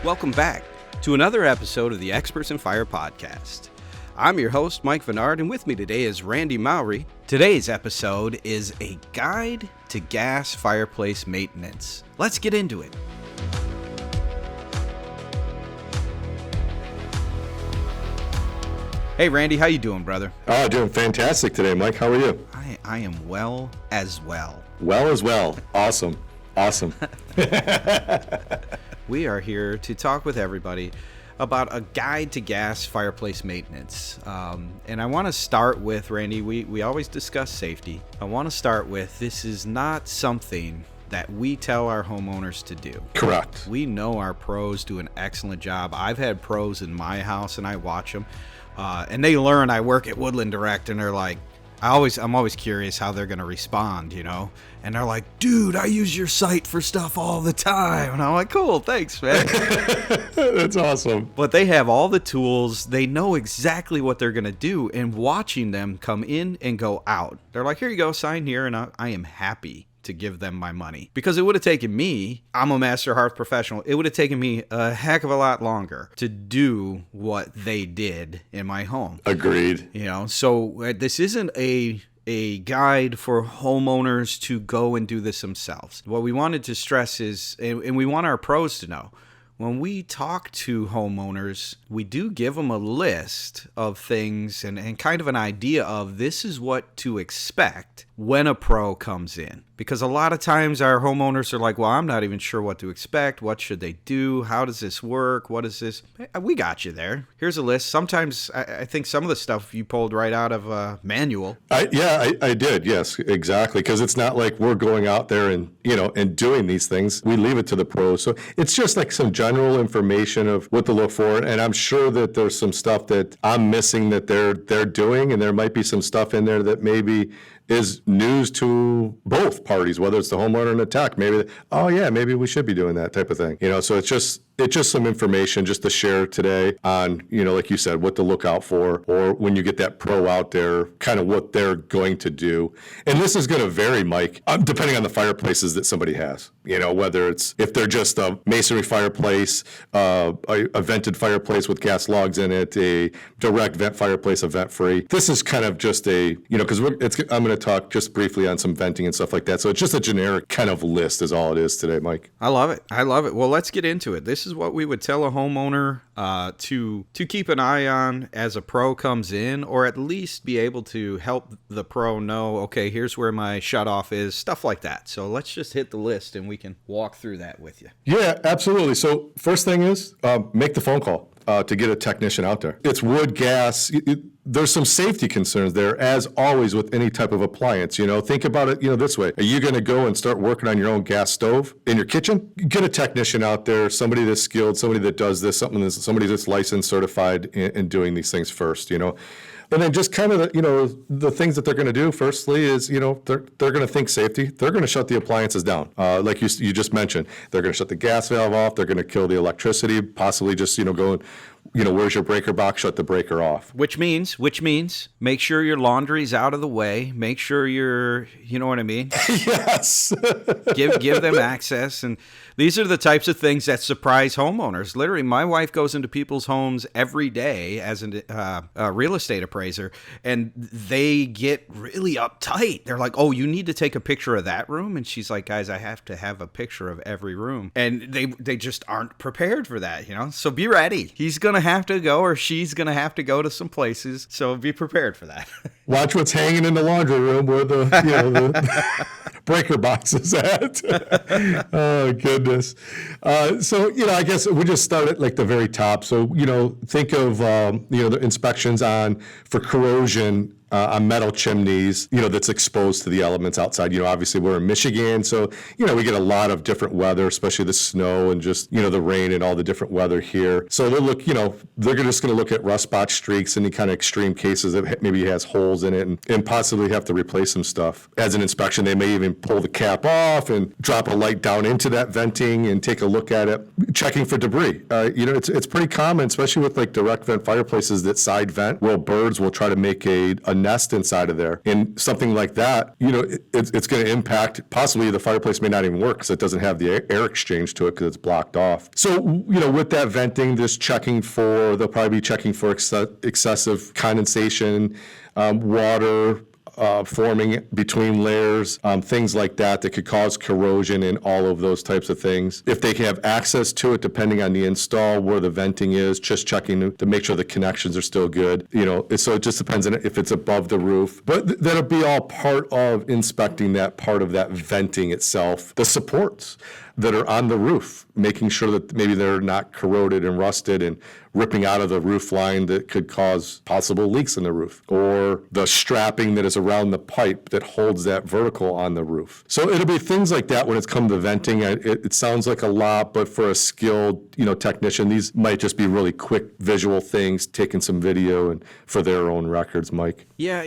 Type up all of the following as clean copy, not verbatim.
Welcome back to another episode of the Experts in Fire podcast. I'm your host, Mike Vennard, and with me today is Randy Mowry. Today's episode is a guide to gas fireplace maintenance. Let's get into it. Hey, Randy, how you doing, brother? Oh, doing fantastic today, Mike. How are you? I am well as well. Well as well. Awesome. We are here to talk with everybody about a guide to gas fireplace maintenance. And I want to start with, Randy, we always discuss safety. I want to start with, this is not something that we tell our homeowners to do. Correct. We know our pros do an excellent job. I've had pros in my house and I watch them. And they learn. I work at Woodland Direct, and they're like, I'm always curious how they're going to respond, you know? And they're like, dude, I use your site for stuff all the time. And I'm like, cool, thanks, man. That's awesome. But they have all the tools. They know exactly what they're going to do. And watching them come in and go out, they're like, here you go, sign here. And I am happy to give them my money, because it would have taken me, I'm a master hearth professional, it would have taken me a heck of a lot longer to do what they did in my home. Agreed. You know, so this isn't a guide for homeowners to go and do this themselves. What we wanted to stress is, and we want our pros to know, when we talk to homeowners, we do give them a list of things and kind of an idea of this is what to expect when a pro comes in. Because a lot of times our homeowners are like, well, I'm not even sure what to expect. What should they do? How does this work? What is this? We got you there. Here's a list. Sometimes I think some of the stuff you pulled right out of a manual. I did. Yes, exactly. Because it's not like we're going out there and doing these things. We leave it to the pros. So it's just like some general information of what to look for. And I'm sure that there's some stuff that I'm missing that they're doing. And there might be some stuff in there that maybe is news to both parties, whether it's the homeowner and the tech. Maybe, maybe we should be doing that type of thing. So it's just some information just to share today on, like you said, what to look out for, or when you get that pro out there, kind of what they're going to do. And this is going to vary, Mike, depending on the fireplaces that somebody has. Whether it's, if they're just a masonry fireplace, a vented fireplace with gas logs in it, a direct vent fireplace, a vent free. This is kind of just because I'm going to talk just briefly on some venting and stuff like that. So it's just a generic kind of list is all it is today, Mike. I love it. Well, let's get into it. This is what we would tell a homeowner to keep an eye on as a pro comes in, or at least be able to help the pro know, okay, here's where my shutoff is, stuff like that. So let's just hit the list and we can walk through that with you. Yeah, absolutely. So first thing is make the phone call to get a technician out there. It's wood, gas. There's some safety concerns there, as always with any type of appliance. Think about it, this way. Are you going to go and start working on your own gas stove in your kitchen? Get a technician out there, somebody that's skilled, somebody that does this, somebody that's licensed, certified in doing these things first, And then just kind of, the things that they're going to do, firstly, is, they're going to think safety. They're going to shut the appliances down. Like you just mentioned, they're going to shut the gas valve off. They're going to kill the electricity, possibly just, go and, where's your breaker box? Shut the breaker off. Which means make sure your laundry's out of the way. Make sure you know what I mean? Yes. Give them access. And these are the types of things that surprise homeowners. Literally, my wife goes into people's homes every day as a real estate appraiser, and they get really uptight. They're like, oh, you need to take a picture of that room? And she's like, guys, I have to have a picture of every room. And they just aren't prepared for that, So be ready. He's going to have to go, or she's going to have to go to some places. So be prepared for that. Watch what's hanging in the laundry room where the breaker box is at. Oh, goodness. So, I guess we'll just start at like the very top. So, think of, the inspections for corrosion on metal chimneys, that's exposed to the elements outside. Obviously we're in Michigan, so, we get a lot of different weather, especially the snow and just, the rain and all the different weather here. So they'll look, they're just going to look at rust spot streaks, any kind of extreme cases that maybe has holes in it and possibly have to replace some stuff. As an inspection, they may even pull the cap off and drop a light down into that venting and take a look at it, checking for debris. It's pretty common, especially with like direct vent fireplaces that side vent, where birds will try to make a nest inside of there. And something like that, it's going to impact, possibly the fireplace may not even work because it doesn't have the air exchange to it because it's blocked off. So, with that venting, they'll probably be checking for excessive condensation, water, forming between layers, things like that could cause corrosion and all of those types of things. If they can have access to it, depending on the install, where the venting is, just checking to make sure the connections are still good. So it just depends on if it's above the roof. But that'll be all part of inspecting that part of that venting itself, the supports that are on the roof, making sure that maybe they're not corroded and rusted and ripping out of the roof line that could cause possible leaks in the roof, or the strapping that is around the pipe that holds that vertical on the roof. So it'll be things like that when it's come to venting. It sounds like a lot, but for a skilled, technician, these might just be really quick visual things, taking some video and for their own records, Mike. Yeah,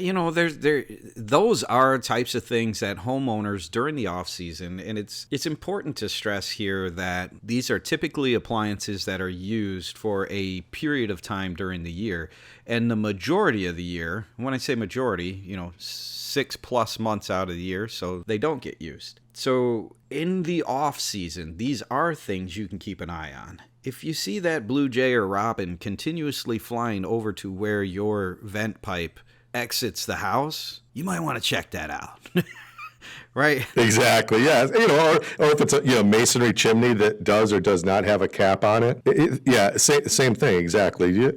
those are types of things that homeowners during the off season, and it's important to stress here that these are typically appliances that are used for a period of time during the year, and the majority of the year, when I say majority, 6+ months out of the year, so they don't get used. So in the off season, these are things you can keep an eye on. If you see that blue jay or robin continuously flying over to where your vent pipe exits the house, you might want to check that out. Right? Exactly. Yeah. Or if it's a masonry chimney that does or does not have a cap on it. Same thing. Exactly.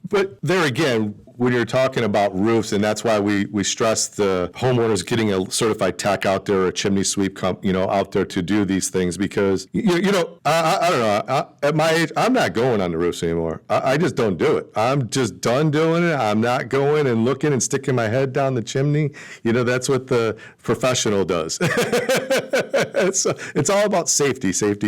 But there again, when you're talking about roofs, and that's why we stress the homeowners getting a certified tech out there, or a chimney sweep out there to do these things, because I don't know. At my age, I'm not going on the roofs anymore. I just don't do it. I'm just done doing it. I'm not going and looking and sticking my head down the chimney. That's what the professional does. It's all about safety. So but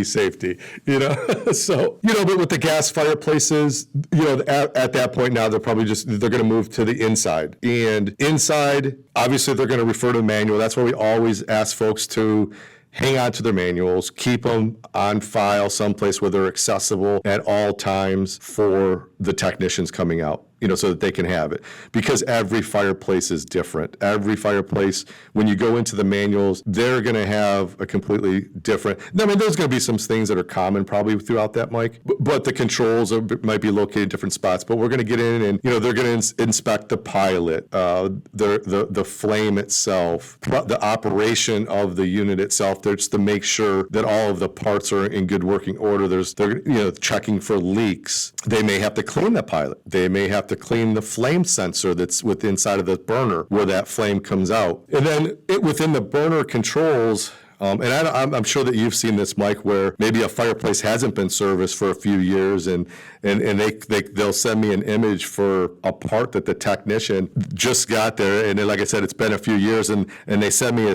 with the gas fireplaces, at that point now they're going to move to the inside. And inside, obviously, they're going to refer to the manual. That's why we always ask folks to hang on to their manuals, keep them on file someplace where they're accessible at all times for the technicians coming out, so that they can have it. Because every fireplace is different. Every fireplace, when you go into the manuals, they're going to have a completely different. There's going to be some things that are common probably throughout that, Mike, but the controls might be located in different spots. But we're going to get in and, they're going to inspect the pilot, the flame itself, the operation of the unit itself. They're just to make sure that all of the parts are in good working order. They're checking for leaks. They may have to clean the pilot. They may have to clean the flame sensor that's inside of the burner where that flame comes out. And then within the burner controls, and I'm sure that you've seen this, Mike, where maybe a fireplace hasn't been serviced for a few years, and they'll send me an image for a part that the technician just got there, and then, like I said, it's been a few years, and they send me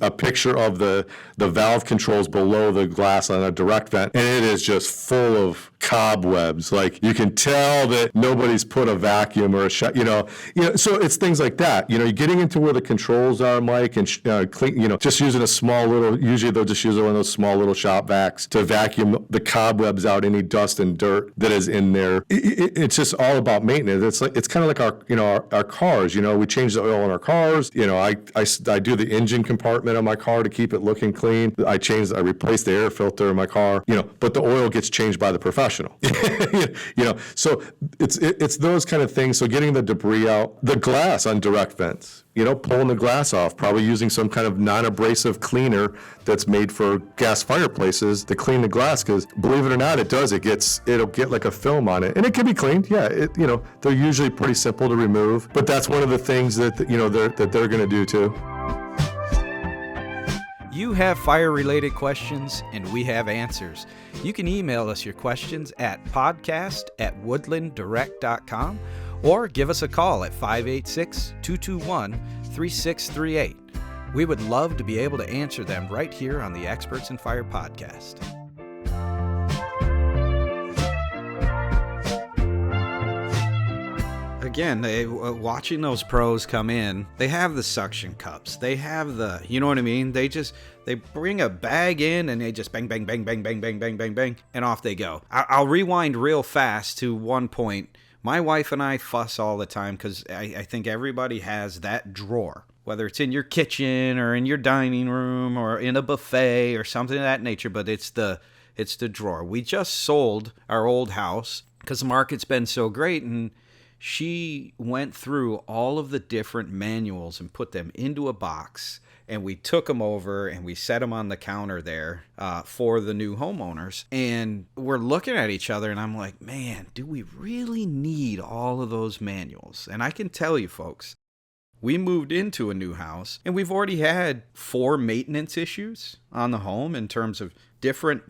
a picture of the valve controls below the glass on a direct vent, and it is just full of cobwebs. Like, you can tell that nobody's put a vacuum or a shot, so it's things like that. You're getting into where the controls are, Mike, and clean, just using a small little, usually they'll just use one of those small little shop vacs to vacuum the cobwebs out, any dust and dirt that is in there. It's just all about maintenance. It's kind of like our cars. We change the oil in our cars. I do the engine compartment on my car to keep it looking clean. I replace the air filter in my car. But the oil gets changed by the professional. So it's those kind of things. So getting the debris out, the glass on direct vents. Pulling the glass off, probably using some kind of non-abrasive cleaner that's made for gas fireplaces to clean the glass, because believe it or not, it'll get like a film on it, and it can be cleaned. Yeah, they're usually pretty simple to remove, but that's one of the things that they're going to do too. You have fire-related questions, and we have answers. You can email us your questions at podcast@woodlanddirect.com or give us a call at 586-221-3638. We would love to be able to answer them right here on the Experts in Fire podcast. Again, watching those pros come in, they have the suction cups. They have the, you know what I mean? They bring a bag in and they just bang, bang, bang, bang, bang, bang, bang, bang, bang, and off they go. I'll rewind real fast to one point My wife and I fuss all the time because I think everybody has that drawer, whether it's in your kitchen or in your dining room or in a buffet or something of that nature, but it's the drawer. We just sold our old house because the market's been so great, and she went through all of the different manuals and put them into a box, and we took them over and we set them on the counter there for the new homeowners. And we're looking at each other, and I'm like, man, do we really need all of those manuals? And I can tell you, folks, we moved into a new house, and we've already had 4 maintenance issues on the home in terms of different,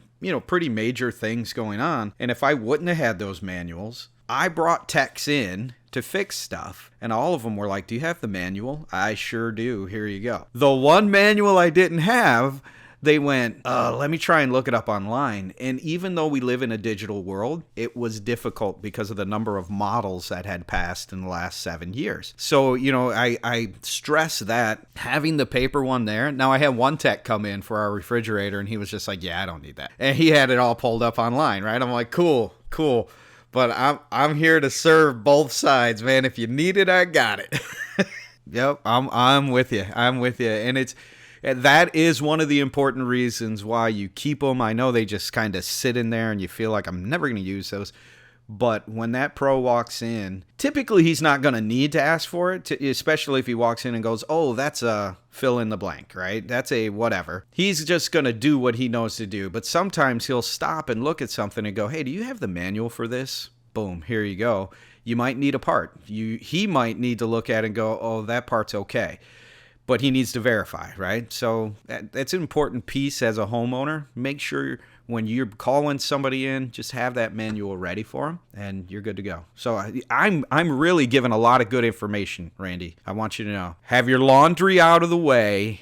pretty major things going on. And if I wouldn't have had those manuals, I brought techs in to fix stuff, and all of them were like, do you have the manual? I sure do. Here you go. The one manual I didn't have, they went, let me try and look it up online. And even though we live in a digital world, it was difficult because of the number of models that had passed in the last 7 years. So, I stress that having the paper one there. Now, I had one tech come in for our refrigerator, and he was just like, yeah, I don't need that. And he had it all pulled up online, right? I'm like, cool. But I'm here to serve both sides, man. If you need it, I got it. Yep, I'm with you. And that is one of the important reasons why you keep them. I know they just kind of sit in there and you feel like I'm never going to use those. But when that pro walks in, typically he's not going to need to ask for it, especially if he walks in and goes, oh, that's a fill in the blank, right? That's a whatever. He's just going to do what he knows to do. But sometimes he'll stop and look at something and go, hey, do you have the manual for this? Boom, here you go. You might need a part. He might need to look at it and go, oh, that part's okay. But he needs to verify, right? So that's an important piece as a homeowner. Make sure when you're calling somebody in, just have that manual ready for them, and you're good to go. So I'm really giving a lot of good information, Randy. I want you to know. Have your laundry out of the way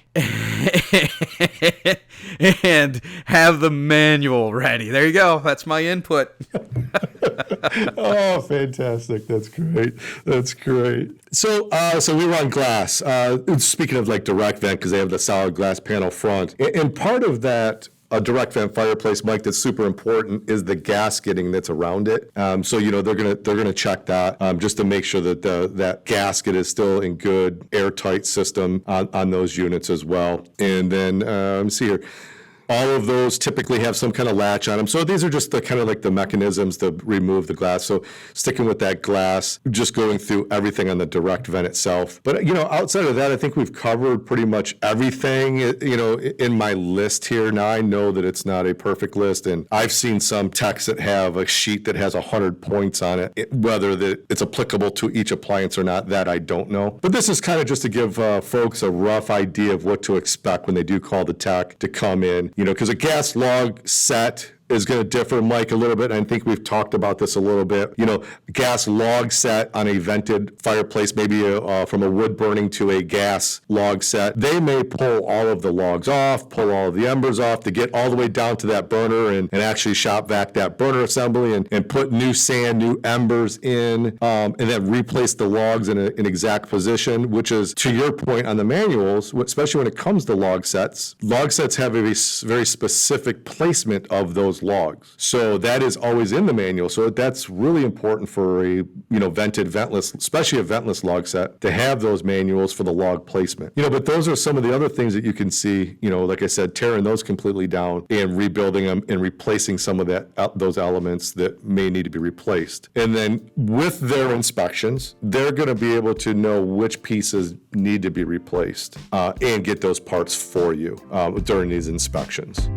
and have the manual ready. There you go. That's my input. Oh, fantastic. That's great. So we run glass. Speaking of like direct vent, because they have the solid glass panel front. And part of that a direct vent fireplace, Mike, that's super important is the gasketing that's around it. So they're gonna check that just to make sure that that gasket is still in good airtight system on those units as well. And then let me see here. All of those typically have some kind of latch on them. So these are just the kind of like the mechanisms to remove the glass. So sticking with that glass, just going through everything on the direct vent itself. But, outside of that, I think we've covered pretty much everything, in my list here. Now, I know that it's not a perfect list, and I've seen some techs that have a sheet that has 100 points on it. Whether it's applicable to each appliance or not, that I don't know. But this is kind of just to give folks a rough idea of what to expect when they do call the tech to come in. Because a gas log set is going to differ, Mike, a little bit. I think we've talked about this a little bit. Gas log set on a vented fireplace, maybe from a wood burning to a gas log set, they may pull all of the logs off, pull all of the embers off to get all the way down to that burner and actually shop vac that burner assembly and put new sand, new embers in, and then replace the logs in an exact position, which is, to your point on the manuals, especially when it comes to log sets have a very specific placement of those logs. So that is always in the manual. So that's really important for a, vented, ventless, especially a ventless log set, to have those manuals for the log placement. But those are some of the other things that you can see, like I said, tearing those completely down and rebuilding them and replacing some of those elements that may need to be replaced. And then with their inspections, they're going to be able to know which pieces need to be replaced and get those parts for you during these inspections.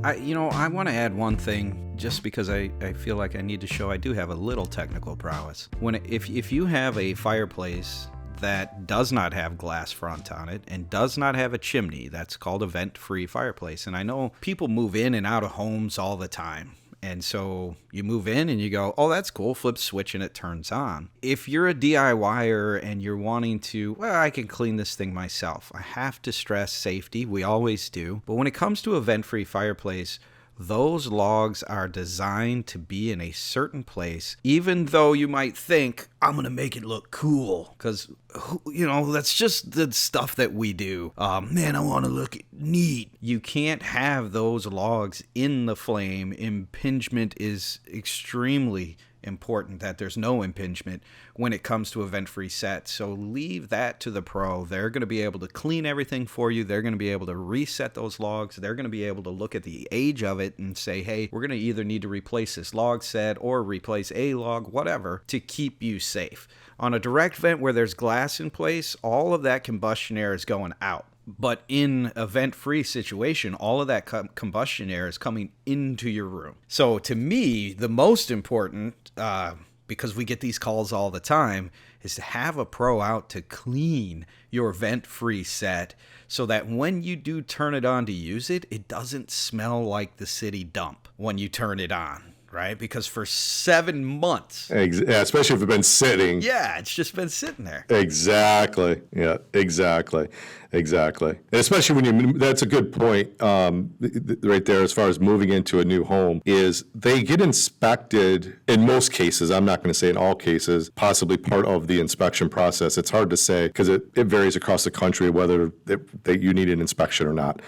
I want to add one thing just because I feel like I need to show I do have a little technical prowess. If you have a fireplace that does not have glass front on it and does not have a chimney, that's called a vent-free fireplace. And I know people move in and out of homes all the time. And so you move in and you go, oh, that's cool, flip switch and it turns on. If you're a DIYer and you're wanting to, I can clean this thing myself. I have to stress safety. We always do. But when it comes to a vent-free fireplace, those logs are designed to be in a certain place, even though you might think, I'm going to make it look cool, because, that's just the stuff that we do. Man, I want to look neat. You can't have those logs in the flame. Impingement is extremely important, that there's no impingement when it comes to event-free sets. So leave that to the pro. They're going to be able to clean everything for you. They're going to be able to reset those logs. They're going to be able to look at the age of it and say, hey, we're going to either need to replace this log set or replace a log, whatever, to keep you safe. On a direct vent where there's glass in place, all of that combustion air is going out. But in event-free situation, all of that combustion air is coming into your room. So to me, the most important, because we get these calls all the time, is to have a pro out to clean your vent-free set so that when you do turn it on to use it, it doesn't smell like the city dump when you turn it on. Right? Because for 7 months. Especially if it's been sitting. Yeah, it's just been sitting there. Exactly. Yeah, exactly. And especially when that's a good point right there as far as moving into a new home, is they get inspected in most cases. I'm not going to say in all cases, possibly part of the inspection process. It's hard to say because it varies across the country whether that you need an inspection or not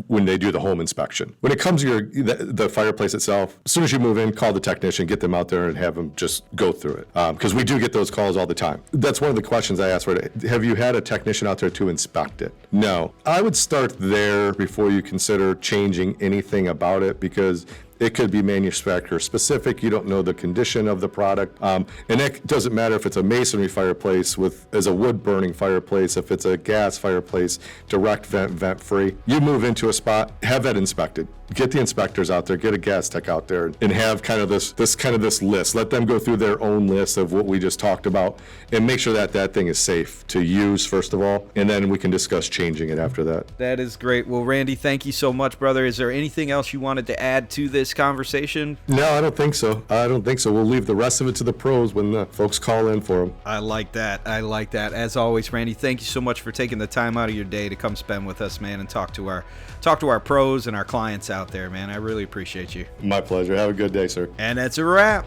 when they do the home inspection. When it comes to the fireplace itself, as soon as you move in, call the technician, get them out there and have them just go through it. Because we do get those calls all the time. That's one of the questions I asked. Have you had a technician out there to inspect it? No. I would start there before you consider changing anything about it, because it could be manufacturer specific. You don't know the condition of the product. And it doesn't matter if it's a masonry fireplace as a wood burning fireplace, if it's a gas fireplace, direct vent free. You move into a spot, have that inspected. Get the inspectors out there, get a gas tech out there, and have kind of this list. Let them go through their own list of what we just talked about, and make sure that thing is safe to use first of all, and then we can discuss changing it after that. That is great. Well, Randy, thank you so much, brother. Is there anything else you wanted to add to this conversation? No, I don't think so. We'll leave the rest of it to the pros when the folks call in for them. I like that. As always, Randy, thank you so much for taking the time out of your day to come spend with us, man, and talk to our pros and our clients out there, man. I really appreciate you. My pleasure. Have a good day, sir. And that's a wrap.